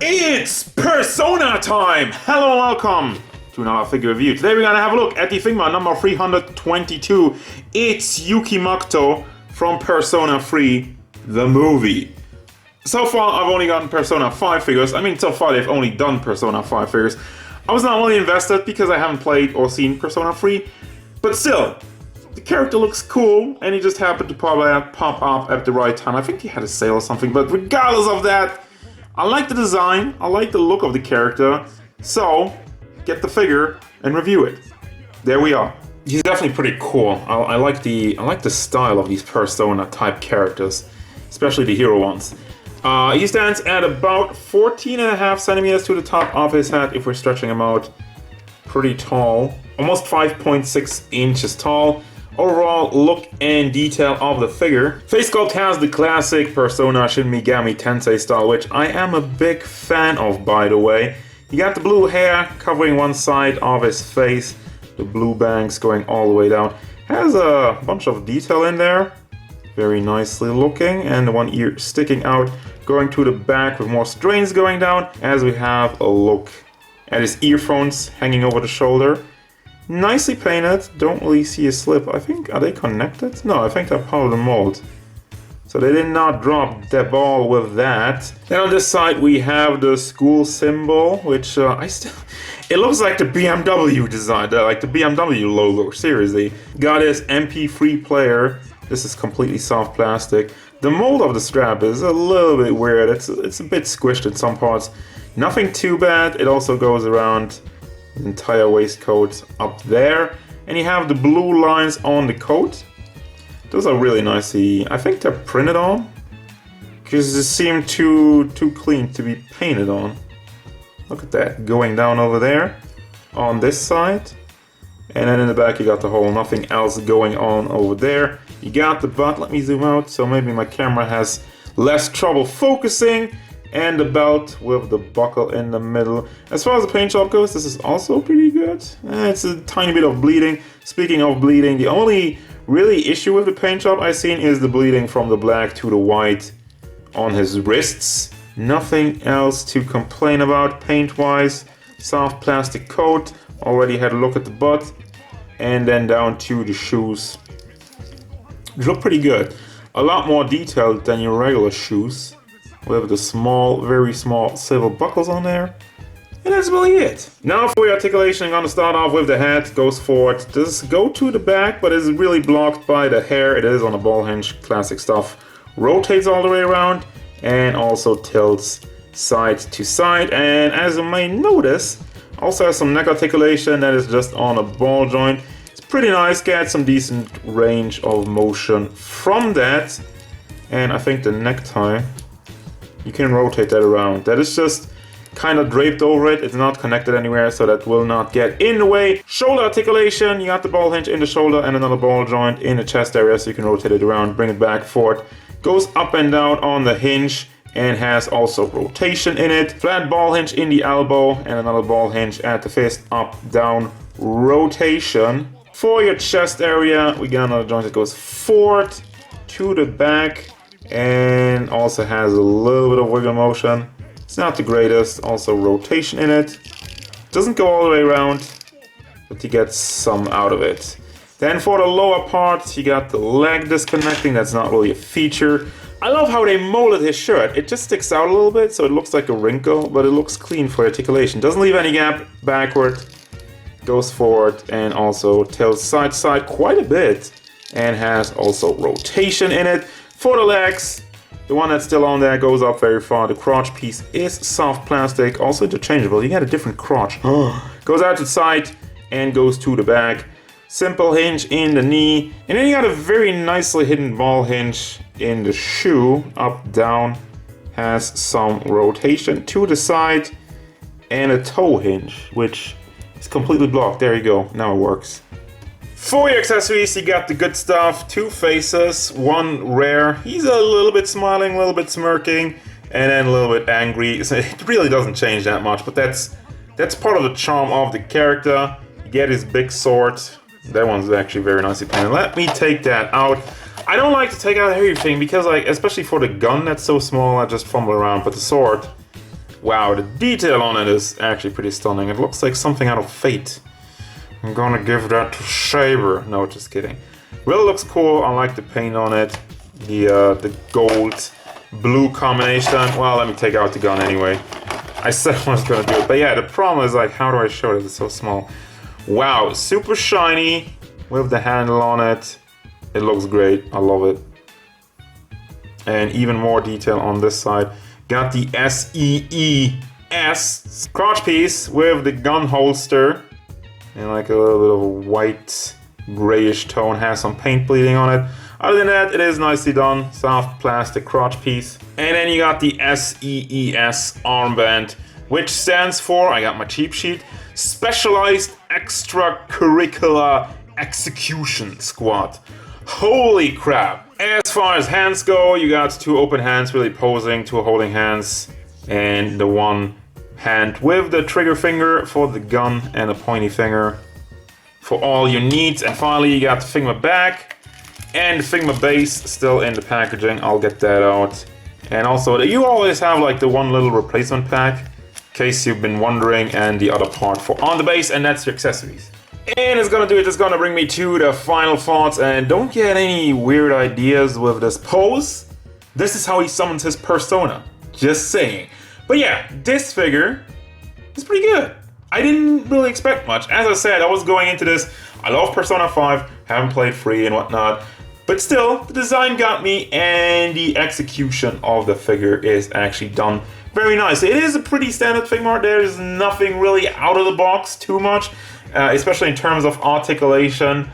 It's Persona time! Hello and welcome to another figure review. Today we're gonna have a look at the Figma number 322. It's Yuki Makoto from Persona 3, the movie. So far I've only gotten Persona 5 figures. I mean, so far they've only done Persona 5 figures. I was not only invested because I haven't played or seen Persona 3, but still, the character looks cool and he just happened to pop up at the right time. I think he had a sale or something, but regardless of that, I like the design, I like the look of the character, so get the figure and review it. There we are. He's definitely pretty cool. I like the style of these Persona type characters, especially the hero ones. He stands at about 14.5 centimeters to the top of his head if we're stretching him out. Pretty tall, almost 5.6 inches tall. Overall look and detail of the figure. Face sculpt has the classic Persona Shin Megami Tensei style, which I am a big fan of, by the way. You got the blue hair covering one side of his face, the blue bangs going all the way down. Has a bunch of detail in there, very nicely looking, and the one ear sticking out, going to the back with more strains going down, as we have a look at his earphones hanging over the shoulder. Nicely painted, don't really see a slip. I think, are they connected? No, I think they're part of the mold. So they did not drop the ball with that. Then on this side we have the school symbol, which it looks like the BMW design, like the BMW logo, seriously. Got his MP3 player. This is completely soft plastic. The mold of the strap is a little bit weird. It's a bit squished in some parts. Nothing too bad. It also goes around the entire waistcoat up there, and you have the blue lines on the coat. Those are really nicely, I think they're printed on, because they seem too clean to be painted on. Look at that, going down over there on this side, and then in the back you got the hole, nothing else going on over there. You got the butt, let me zoom out so maybe my camera has less trouble focusing. And the belt with the buckle in the middle. As far as the paint job goes, this is also pretty good. It's a tiny bit of bleeding. Speaking of bleeding, the only really issue with the paint job I've seen is the bleeding from the black to the white on his wrists. Nothing else to complain about paint-wise. Soft plastic coat. Already had a look at the butt. And then down to the shoes. They look pretty good. A lot more detailed than your regular shoes. With the small, very small silver buckles on there. And that's really it. Now for your articulation, I'm going to start off with the head. Goes forward. Does go to the back, but is really blocked by the hair. It is on a ball hinge, classic stuff. Rotates all the way around and also tilts side to side. And as you may notice, also has some neck articulation that is just on a ball joint. It's pretty nice, gets some decent range of motion from that. And I think the necktie, you can rotate that around. That is just kind of draped over it. It's not connected anywhere, so that will not get in the way. Shoulder articulation, you got the ball hinge in the shoulder and another ball joint in the chest area, so you can rotate it around, bring it back forward. Goes up and down on the hinge and has also rotation in it. Flat ball hinge in the elbow and another ball hinge at the fist, up, down, rotation. For your chest area, we got another joint that goes forward to the back, and also has a little bit of wiggle motion. It's not the greatest, also rotation in it. Doesn't go all the way around, but you get some out of it. Then for the lower part, you got the leg disconnecting. That's not really a feature. I love how they molded his shirt. It just sticks out a little bit, so it looks like a wrinkle, but it looks clean for articulation. Doesn't leave any gap backward, goes forward, and also tilts side to side quite a bit, and has also rotation in it. For the legs, the one that's still on there goes up very far. The crotch piece is soft plastic, also interchangeable. You get a different crotch. Goes out to the side and goes to the back. Simple hinge in the knee. And then you got a very nicely hidden ball hinge in the shoe. Up, down. Has some rotation to the side. And a toe hinge, which is completely blocked. There you go. Now it works. For your accessories, you got the good stuff. Two faces, one rare. He's a little bit smiling, a little bit smirking, and then a little bit angry. So it really doesn't change that much, but that's part of the charm of the character. You get his big sword. That one's actually very nicely painted. Let me take that out. I don't like to take out everything because, like, especially for the gun that's so small, I just fumble around. But the sword, wow, the detail on it is actually pretty stunning. It looks like something out of Fate. I'm gonna give that to Saber. No, just kidding. Really looks cool. I like the paint on it. The gold blue combination. Well, let me take out the gun anyway. I said I was gonna do it, but yeah, the problem is like, how do I show it? It's so small. Wow, super shiny with the handle on it. It looks great. I love it. And even more detail on this side. Got the SEES crotch piece with the gun holster. And like a little bit of a white grayish tone, has some paint bleeding on it. Other than that, it is nicely done. Soft plastic crotch piece. And then you got the SEES armband, which stands for, I got my cheat sheet, Specialized Extracurricular Execution Squad. Holy crap. As far as hands go, you got two open hands really posing, two holding hands, and the one hand with the trigger finger for the gun and a pointy finger for all your needs. And finally you got the Figma back and the Figma base still in the packaging. I'll get that out. And also you always have like the one little replacement pack in case you've been wondering, and the other part for on the base, and that's your accessories. And it's gonna do it. It's gonna bring me to the final thoughts, and don't get any weird ideas with this pose. This is how he summons his persona. Just saying. But yeah, this figure is pretty good. I didn't really expect much. As I said, I was going into this, I love Persona 5, haven't played 3 and whatnot, but still, the design got me, and the execution of the figure is actually done very nicely. It is a pretty standard Figma art. There's nothing really out of the box too much, especially in terms of articulation,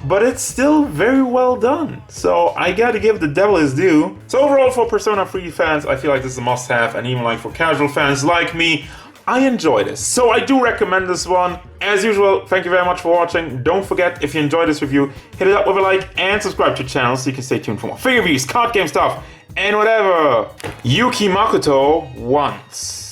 but it's still very well done. So I gotta give the devil his due. So overall, for Persona 3 fans, I feel like this is a must-have, and even like for casual fans like me, I enjoy this. So I do recommend this one. As usual, thank you very much for watching. Don't forget, if you enjoyed this review, hit it up with a like and subscribe to the channel so you can stay tuned for more figure reviews, card game stuff, and whatever Yuki Makoto wants.